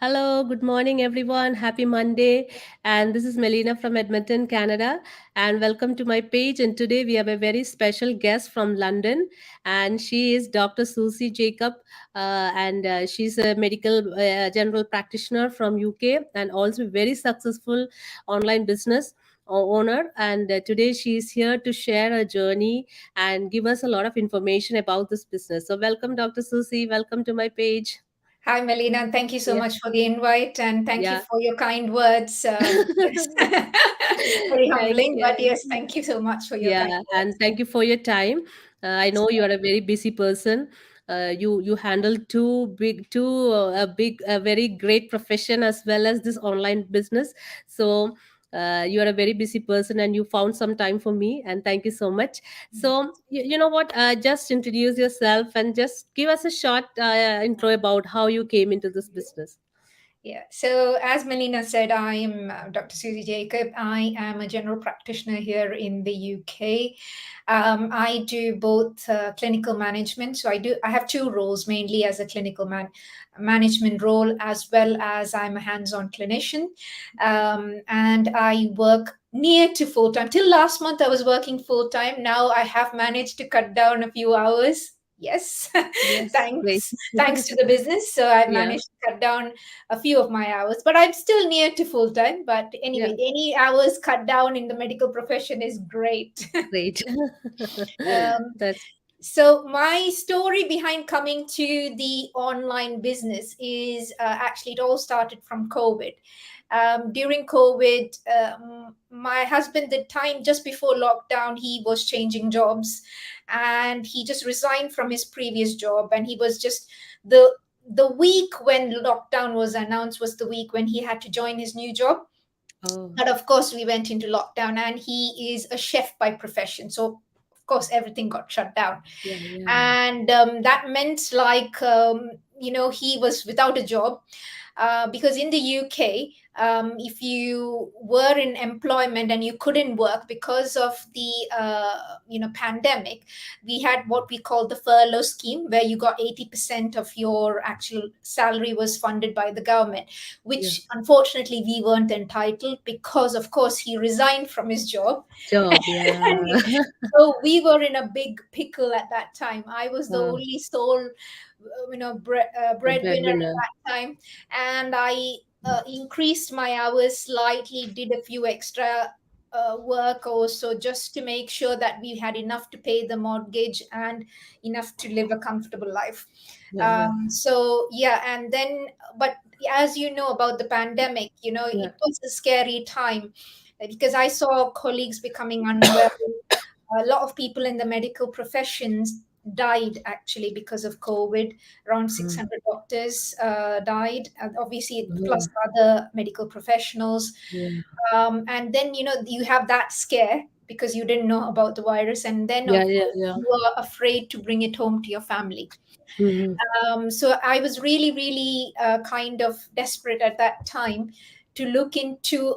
Hello, good morning, everyone. Happy Monday. And this is Melina from Edmonton, Canada. And welcome to my page. And today we have a very special guest from London. And she is Dr. Susie Jacob. And she's a medical general practitioner from UK and also very successful online business owner. And today she is here to share her journey and give us a lot of information about this business. So, welcome, Dr. Susie. Welcome to my page. Hi, Melina. Thank you so Yeah. much for the invite and thank you Yeah. for your kind words. Yes, very Thank humbling, but you. yes, thank you so much for your kind Yeah, and words. thank you for your time. I know you are a very busy person. You handle a very great profession as well as this online business. So you are a very busy person, and you found some time for me. And thank you so much. So you know what? Just introduce yourself and just give us a short intro about how you came into this business. Yeah. So, as Melina said, I am Dr. Suzie Jacob. I am a general practitioner here in the UK. I do both clinical management. So, I have two roles, mainly as a management role, as well as I'm a hands-on clinician, and I work near to full time. Till last month, I was working full time. Now I have managed to cut down a few hours. Yes, Yes, great. thanks to the business. So I've Yeah, managed to cut down a few of my hours, but I'm still near to full time. But yeah, anyway, any hours cut down in the medical profession is great. great. um, That's so my story behind coming to the online business is actually it all started from COVID. During COVID, my husband, the time just before lockdown, he was changing jobs, and he just resigned from his previous job, and he was just the the week when lockdown was announced was the week when he had to join his new job. oh. But of course, we went into lockdown, and he is a chef by profession. So, of course, everything got shut down. Yeah, yeah. And that meant, like, he was without a job because in the UK, if you were in employment and you couldn't work because of the pandemic, we had what we call the furlough scheme, where you got 80% of your actual salary was funded by the government, Yeah. which unfortunately we weren't entitled because, of course, he resigned from his job. Job, yeah. And so we were in a big pickle at that time. I was the Uh, only sole breadwinner at breadwinner. that time, and I increased my hours slightly, did a few extra work also, just to make sure that we had enough to pay the mortgage and enough to live a comfortable life. Yeah, yeah, So yeah, and then, but as you know about the pandemic, yeah. it was a scary time because I saw colleagues becoming unwell. A lot of people in the medical professions died actually because of COVID. Around Mm. 600 doctors died, and obviously, Oh, plus other medical professionals. yeah. And then, you have that scare because you didn't know about the virus. And then, Yeah, of yeah, course, yeah. you are afraid to bring it home to your family. Mm-hmm. So I was really, really kind of desperate at that time to look into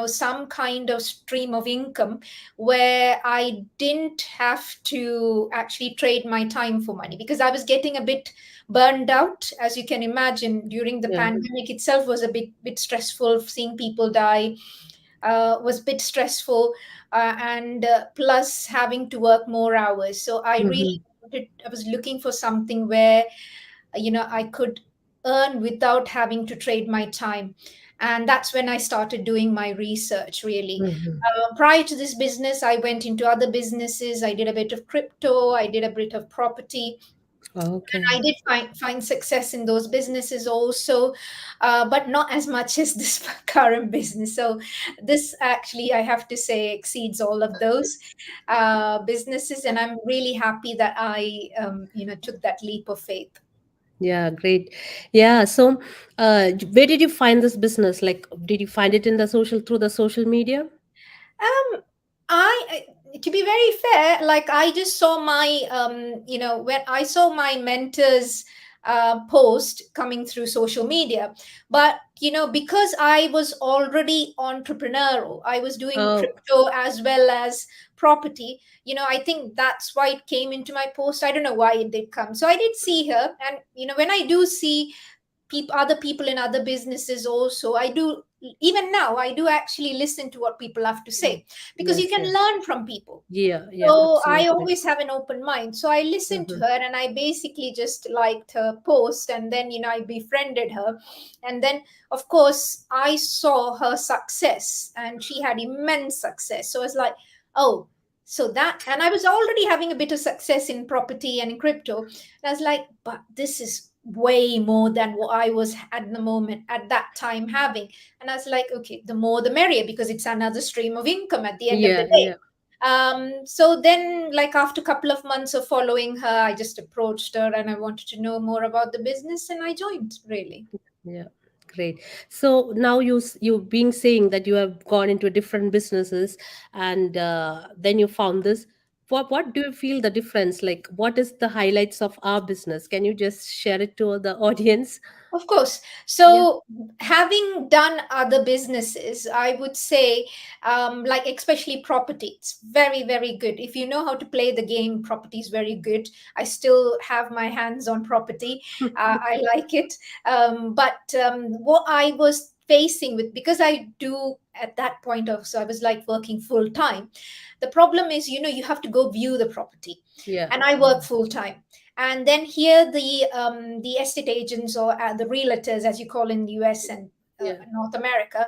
some kind of stream of income where I didn't have to actually trade my time for money, because I was getting a bit burned out. As you can imagine, during the Yeah. pandemic itself was a bit stressful. Seeing people die was a bit stressful, and plus having to work more hours. So Mm-hmm. I was looking for something where I could earn without having to trade my time. And that's when I started doing my research, really. Mm-hmm. Prior to this business, I went into other businesses. I did a bit of crypto, I did a bit of property, Okay. and I did find success in those businesses also, but not as much as this current business. So this actually, I have to say, exceeds all of those businesses, and I'm really happy that I took that leap of faith. Yeah, great. Yeah. So, where did you find this business? Like, did you find it in the through the social media? Um, to be very fair, like, I just saw my, when I saw my mentors post coming through social media. But, because I was already entrepreneurial, I was doing Oh, crypto as well as property. I think that's why it came into my post. I don't know why it did come. So I did see her. And, when I do see people, other people in other businesses also. I do, even now I do actually listen to what people have to say, because you Yes, can yes. learn from people. Yeah, yeah, So I absolutely. always have an open mind. So I listened to Mm-hmm. her and I basically just liked her post, and then I befriended her. And then of course I saw her success, and she had immense success. So I was like, oh, so that, and I was already having a bit of success in property and in crypto. And I was like, but this is way more than what I was at the moment, at that time, having. And I was like, okay, the more the merrier, because it's another stream of income at the end of the Yeah, day. yeah, So then, like after a couple of months of following her, I just approached her and I wanted to know more about the business, and I joined, really. yeah. Great. So now you being saying that you have gone into different businesses, and then you found this. What do you feel the difference? Like, what is the highlights of our business? Can you just share it to the audience? Of course. Yeah, So, having done other businesses, I would say, like especially property, it's very, very good. If you know how to play the game, property is very good. I still have my hands on property. I like it. But what I was facing with, because I do at that point of, so I was like working full time. The problem is, you have to go view the property, yeah, and I work full time. And then here the estate agents, or the realtors, as you call in the US and yeah, North America,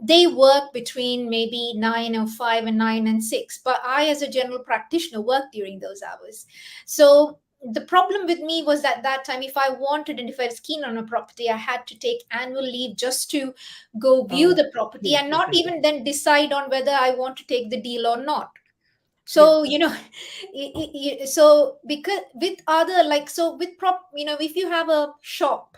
they work between maybe 9 or 5 and 9 and 6. But I, as a general practitioner, work during those hours. So the problem with me was that that time, if I wanted and if I was keen on a property, I had to take annual leave just to go view oh, the property, yeah, and not property. even then decide on whether I want to take the deal or not. Yeah, So so because with other, like, so with if you have a shop,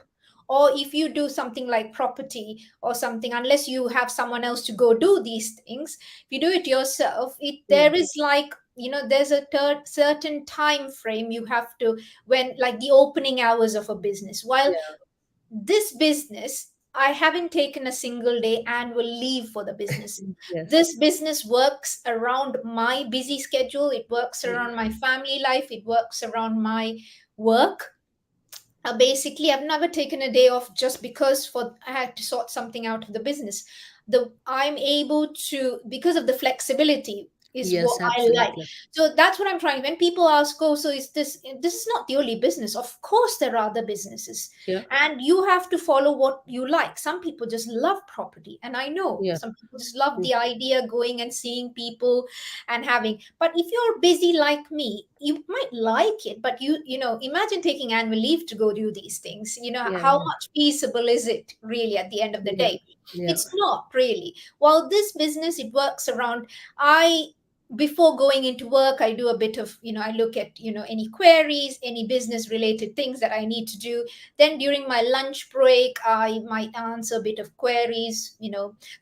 or if you do something like property or something, unless you have someone else to go do these things, if you do it yourself, it yeah, there is like, there's a certain time frame you have to, when, like, the opening hours of a business. While yeah. this business, I haven't taken a single day annual leave for the business. Yes. This business works around my busy schedule, it works Yeah. around my family life, it works around my work. Basically, I've never taken a day off just because for I had to sort something out of the business. I'm able to, because of the flexibility, is what Yes, I like. absolutely. So that's what I'm trying. When people ask, oh, so is this is not the only business? Of course, there are other businesses, Yeah, and you have to follow what you like. Some people just love property, and I know yeah, some people just love mm, the idea going and seeing people and having. But if you're busy like me, you might like it, but imagine taking annual leave to go do these things. yeah, How yeah, much feasible is it really at the end of the yeah, day? yeah, It's not really. While this business, it works around, I before going into work, I do a bit of, I look at, any queries, any business related things that I need to do. Then during my lunch break, I might answer a bit of queries.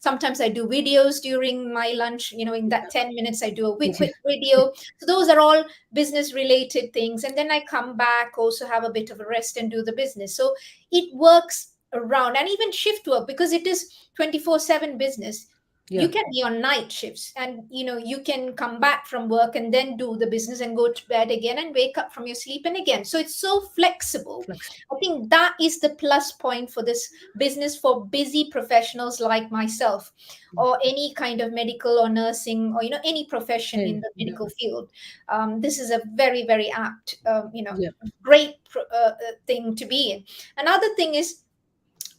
Sometimes I do videos during my lunch. In that 10 minutes, I do a quick, yeah, quick video. So those are all business related things. And then I come back, also have a bit of a rest and do the business. So it works around, and even shift work, because it is 24/7 business. You yeah, can be on night shifts, and you can come back from work and then do the business and go to bed again and wake up from your sleep and again. So it's so flexible. flexible. I think that is the plus point for this business, for busy professionals like myself, or any kind of medical or nursing, or any profession Yeah, in the yeah, medical field. This is a very, very apt, yeah, great thing to be in. Another thing is,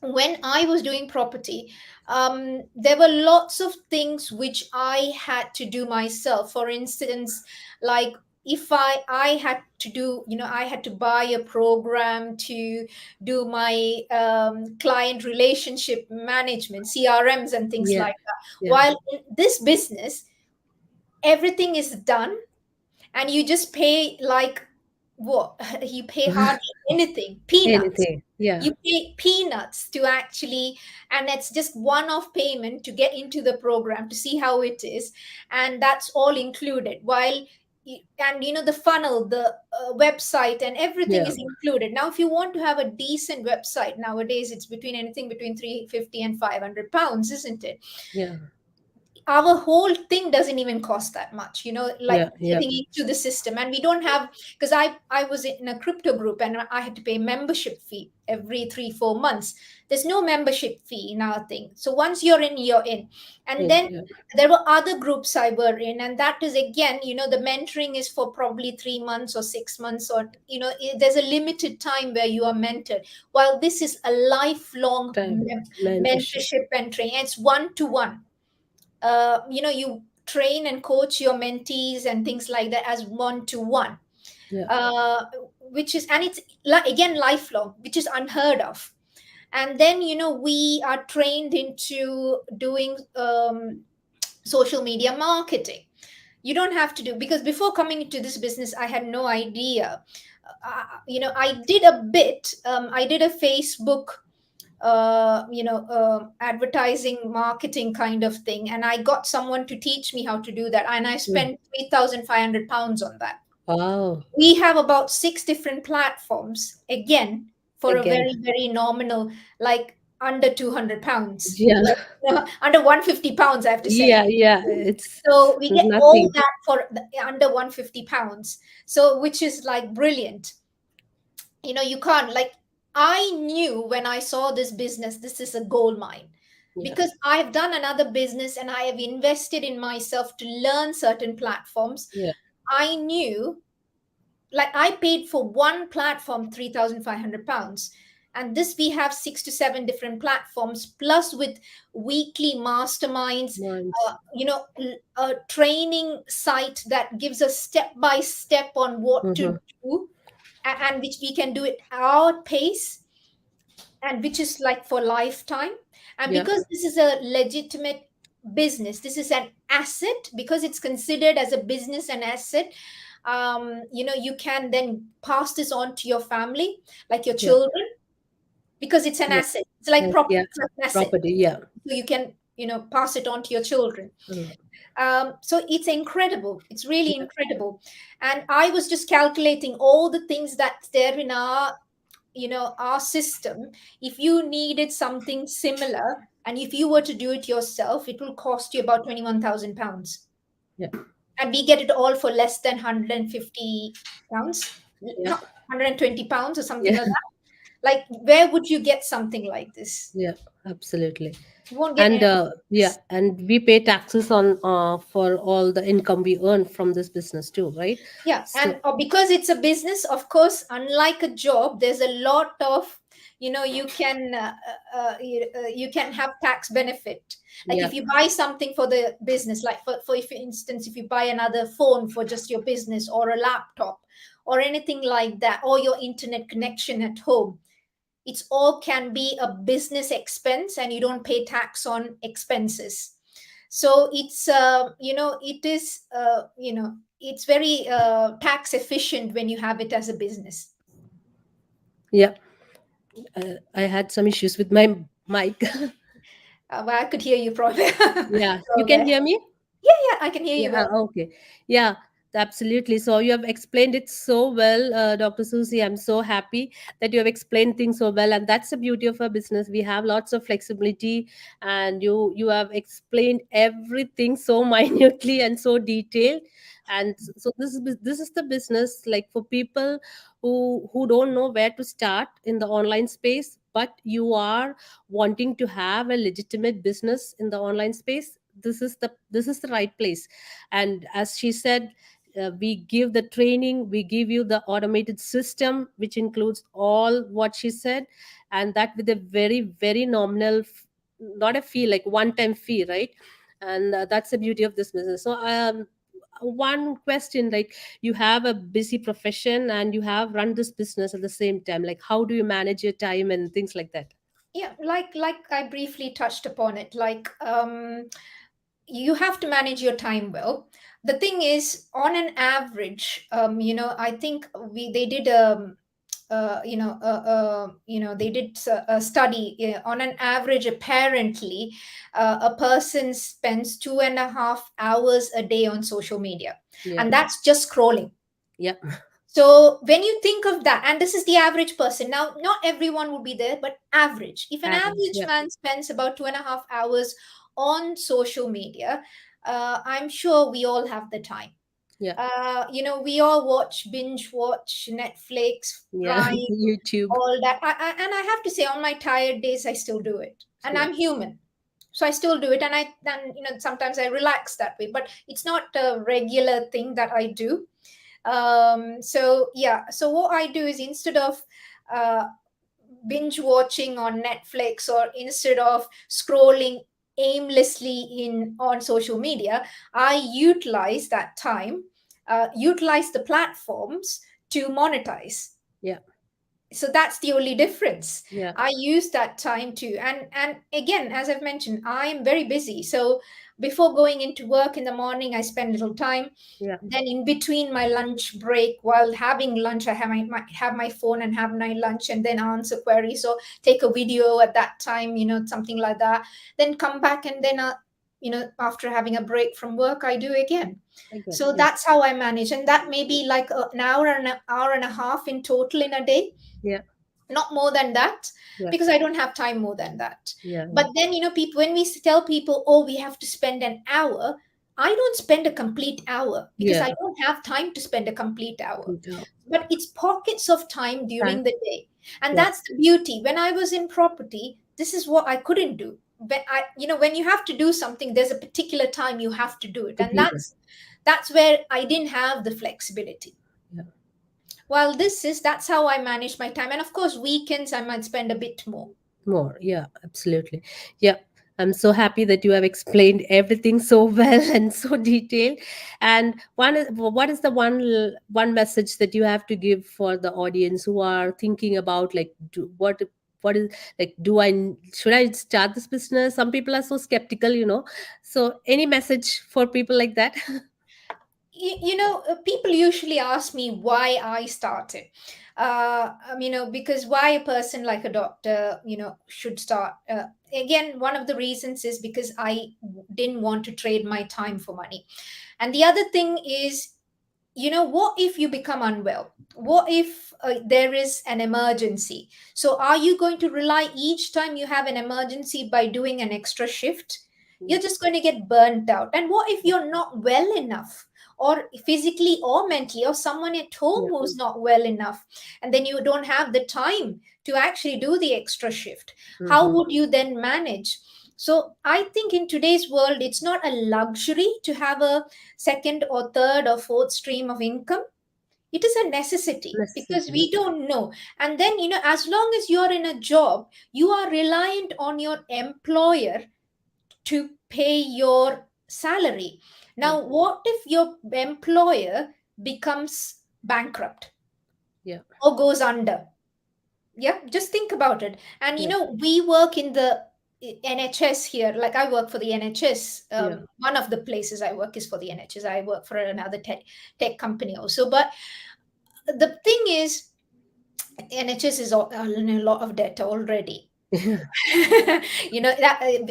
when I was doing property, there were lots of things which I had to do myself. For instance, like, if I had to do, I had to buy a program to do my client relationship management, CRMs and things yeah, like that. yeah. While in this business, everything is done, and you just pay, like, what you pay hardly anything, peanuts. Anything. Yeah, You pay peanuts to actually, and it's just one-off payment to get into the program to see how it is, and that's all included. While and the funnel, the website, and everything yeah, is included. Now, if you want to have a decent website nowadays, it's between anything between 350 and 500 pounds, isn't it? yeah, our whole thing doesn't even cost that much, like Yeah, yeah, getting into the system. And we don't have, because I was in a crypto group and I had to pay membership fee every 3-4 months. There's no membership fee in our thing, so once you're in, you're in. And then yeah, there were other groups I were in, and that is again, the mentoring is for probably 3 months or 6 months, or there's a limited time where you are mentored, while this is a lifelong time mentorship. mentorship and training. It's one to one. You train and coach your mentees and things like that as one to one, Yeah, which is, and it's again lifelong, which is unheard of. And then we are trained into doing social media marketing. You don't have to do, because before coming into this business I had no idea. I did a bit. I did a Facebook advertising marketing kind of thing, and I got someone to teach me how to do that, and I yeah. spent £3,500 on that. Wow. We have about 6 different platforms, again, for a Again. very very nominal, like under £200, Yeah. like, under £150, I have to say. Yeah, yeah. It's So we get all nothing. that for under £150, so which is like brilliant. You can't, like, I knew when I saw this business, this is a gold mine, Yeah, because I have done another business and I have invested in myself to learn certain platforms. yeah. I knew, like, I paid for one platform £3,500, and this we have 6 to 7 different platforms, plus with weekly masterminds, Months. a training site that gives us step by step on what to Mm-hmm. do, and which we can do at our pace, and which is like for lifetime. And Yeah, because this is a legitimate business, this is an asset, because it's considered as a business and asset. You can then pass this on to your family, like your yeah, children, because it's an yeah. asset. It's like Yeah. property, it's like an asset, Property. Yeah. so you can pass it on to your children. Mm. So it's incredible, it's really Yeah. incredible. And I was just calculating all the things that's there in our system. If you needed something similar, and if you were to do it yourself, it will cost you about £21,000, Yeah. and we get it all for less than £150, Yeah. not £120 or something Yeah. like that. Like, where would you get something like this? Yeah. Absolutely. You won't get And anything like yeah, this. and we pay taxes on for all the income we earn from this business too, right? Yeah, So and because it's a business, of course, unlike a job, there's a lot of, you can have tax benefit. Like yeah, if you buy something for the business, like for if, for instance, if you buy another phone for just your business, or a laptop or anything like that, or your internet connection at home, it's all can be a business expense, and you don't pay tax on expenses. So it's it is it's very tax efficient when you have it as a business. yeah. I had some issues with my mic. Well, I could hear you probably. Yeah, you can Probably. hear me. Yeah, yeah, I can hear Yeah, you well. okay. Yeah, absolutely. So you have explained it so well, Dr. Susie. I'm so happy that you have explained things so well, and that's the beauty of our business. We have lots of flexibility, and you have explained everything so minutely and so detailed. And so this is the business, like, for people who don't know where to start in the online space, but you are wanting to have a legitimate business in the online space. This is the right place. And as she said, we give the training, we give you the automated system which includes all what she said, and that with a very very nominal not a fee, like one time fee, right? And that's the beauty of this business. So one question, like, you have a busy profession and you have run this business at the same time, like, how do you manage your time and things like that? Yeah, like I briefly touched upon it. Like, you have to manage your time well. The thing is, on an average, I think they did they did a study. On an average, apparently, a person spends 2.5 hours a day on social media, Yeah, and that's just scrolling. yeah. So when you think of that, and this is the average person, now not everyone would be there, but average. If an Average, average yeah. man spends about 2.5 hours on social media, I'm sure we all have the time. Yeah. We all binge watch Netflix, Yeah. Prime, YouTube. all that. And I have to say, on my tired days, I still do it. And Yeah. I'm human. So I still do it. And sometimes I relax that way, but it's not a regular thing that I do. So yeah. So what I do is, instead of uh, binge watching on Netflix, or instead of scrolling aimlessly in on social media, I utilize that time, utilize the platforms to monetize. Yeah. So that's the only difference. Yeah. I use that time too. And again, as I've mentioned, I am very busy. So before going into work in the morning, I spend little time. Yeah. Then in between my lunch break, while having lunch, I have my phone and have my lunch, and then answer queries or take a video at that time, something like that. Then come back, and then after having a break from work, I do again. Again. So Yeah. that's how I manage, and that may be like an hour and a half in total in a day, Yeah. not more than that, Yeah. because I don't have time more than that. Yeah. Yeah. But then, people, when we tell people, oh, we have to spend an hour, I don't spend a complete hour, because I Yeah. don't have time to spend a complete hour. Complete out. But it's pockets of time Time. during the day. And Yeah. that's the beauty. When I was in property, this is what I couldn't do. When you have to do something, there's a particular time you have to do it, and Complete it. that's where I didn't have the flexibility. Yeah. While that's how I manage my time. And of course, weekends I might spend a bit more. More. Yeah. Absolutely. Yeah. I'm so happy that you have explained everything so well and so detailed. And what is the one message that you have to give for the audience who are thinking about, like, what is, like, should I start this business? Some people are so skeptical, So any message for people like that? People usually ask me why I started. Because why a person like a doctor, should start. Again, one of the reasons is because I didn't want to trade my time for money. And the other thing is, what if you become unwell? What if there is an emergency? So are you going to rely each time you have an emergency by doing an extra shift? Yeah. You're just going to get burnt out. And what if you're not well enough, or physically or mentally, or someone at home Yeah. who's not well enough, and then you don't have the time to actually do the extra shift? How Mm-hmm. would you then manage? So I think in today's world, it's not a luxury to have a second or third or fourth stream of income. It is a necessity, because Necessity. we don't know. And then, as long as you're in a job, you are reliant on your employer to pay your salary. Yeah. Now, what if your employer becomes bankrupt Yeah. or goes under? Yeah, just think about it. And Yeah. we work in the NHS here. Like, I work for the NHS. Yeah. One of the places I work is for the NHS. I work for another tech company also. But the thing is, NHS is in a lot of debt already. That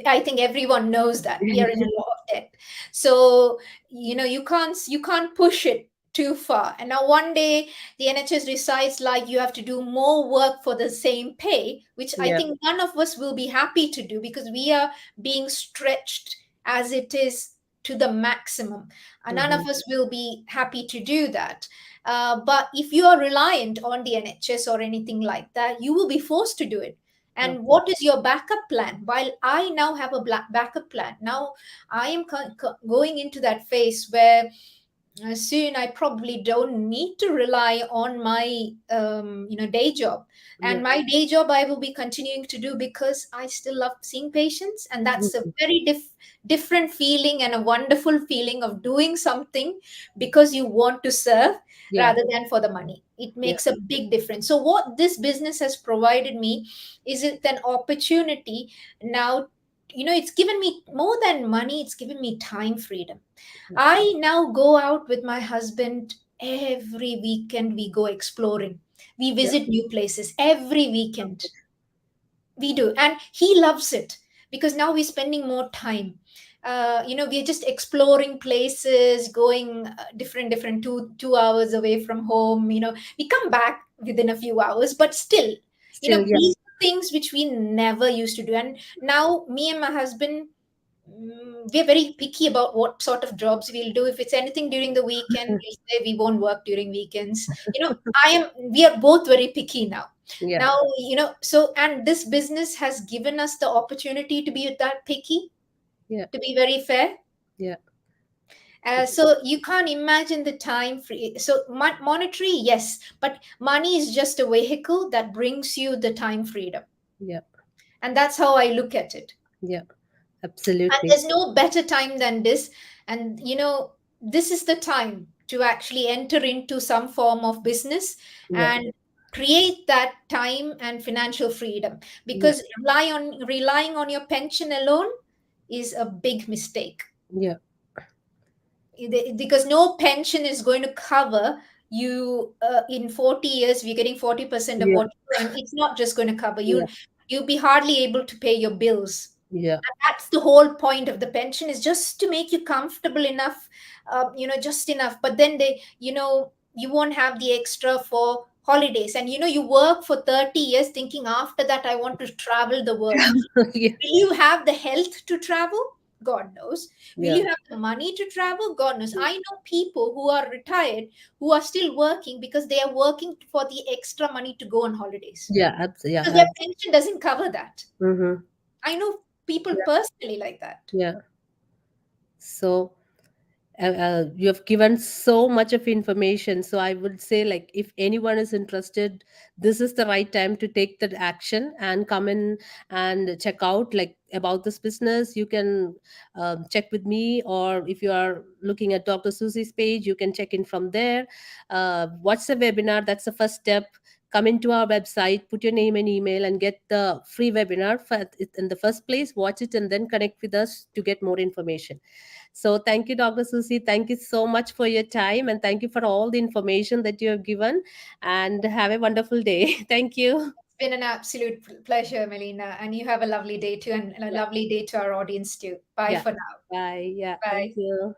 I think everyone knows that we are in a lot of debt. So you can't push it too far. And now one day the NHS decides, like, you have to do more work for the same pay, which I Yeah. think none of us will be happy to do, because we are being stretched as it is to the maximum, and none of Mm-hmm. us will be happy to do that. But if you are reliant on the NHS or anything like that, you will be forced to do it. And Okay. what is your backup plan? While I now have a backup plan, now I am going into that phase where soon I probably don't need to rely on my day job. Yeah. And my day job I will be continuing to do, because I still love seeing patients, and that's a Mhm. very different feeling, and a wonderful feeling of doing something because you want to serve Yeah. rather than for the money. It Yeah. makes a big difference. So what this business has provided me is it an opportunity now. It's given me more than money, it's given me time freedom. I now go out with my husband every weekend. We go exploring. We Yeah. visit new places every weekend. We do. And he loves it, because now we're spending more time. We're just exploring places, going different 2 hours away from home. We come back within a few hours, but still, Still, yeah. these are things which we never used to do. And now me and my husband, we're very picky about what sort of jobs we'll do. If it's anything during the weekend, we'll say we won't work during weekends. We are both very picky now. Yeah. Now, so, and this business has given us the opportunity to be that picky, Yeah. to be very fair. Yeah. So you can't imagine the time free. So monetary, yes, but money is just a vehicle that brings you the time freedom, Yeah. and that's how I look at it. Yeah. And Absolutely. there's no better time than this. And this is the time to actually enter into some form of business Yeah. and create that time and financial freedom, Yeah. because relying on your pension alone is a big mistake. Yeah. Because no pension is going to cover you in 40 years. We're getting 40% of Yeah. what you earn. It's not just going to cover you. Yeah. You'll be hardly able to pay your bills. Yeah. And that's the whole point of the pension, is just to make you comfortable enough, just enough. But then you won't have the extra for holidays. And you work for 30 years thinking after that I want to travel the world. Yeah. Will you have the health to travel? God knows. Will Yeah. you have the money to travel? God knows. I know people who are retired who are still working because they are working for the extra money to go on holidays, Yeah. because their Yeah. pension doesn't cover that. Mm-hmm. I know people Yeah. personally like that. Yeah. So you have given so much of information, so I would say, like, if anyone is interested, this is the right time to take that action and come in and check out, like, about this business. You can check with me, or if you are looking at Dr. Susie's page, you can check in from there. Watch the webinar, that's the first step. Come into our website, put your name and email, and get the free webinar in the first place. Watch it and then connect with us to get more information. So thank you, Dr. Susie. Thank you so much for your time, and thank you for all the information that you have given. And have a wonderful day. Thank you. It's been an absolute pleasure, Melina. And you have a lovely day too, and a Yeah. lovely day to our audience too. Bye Yeah. for now. Bye. Yeah. Thank Bye. you.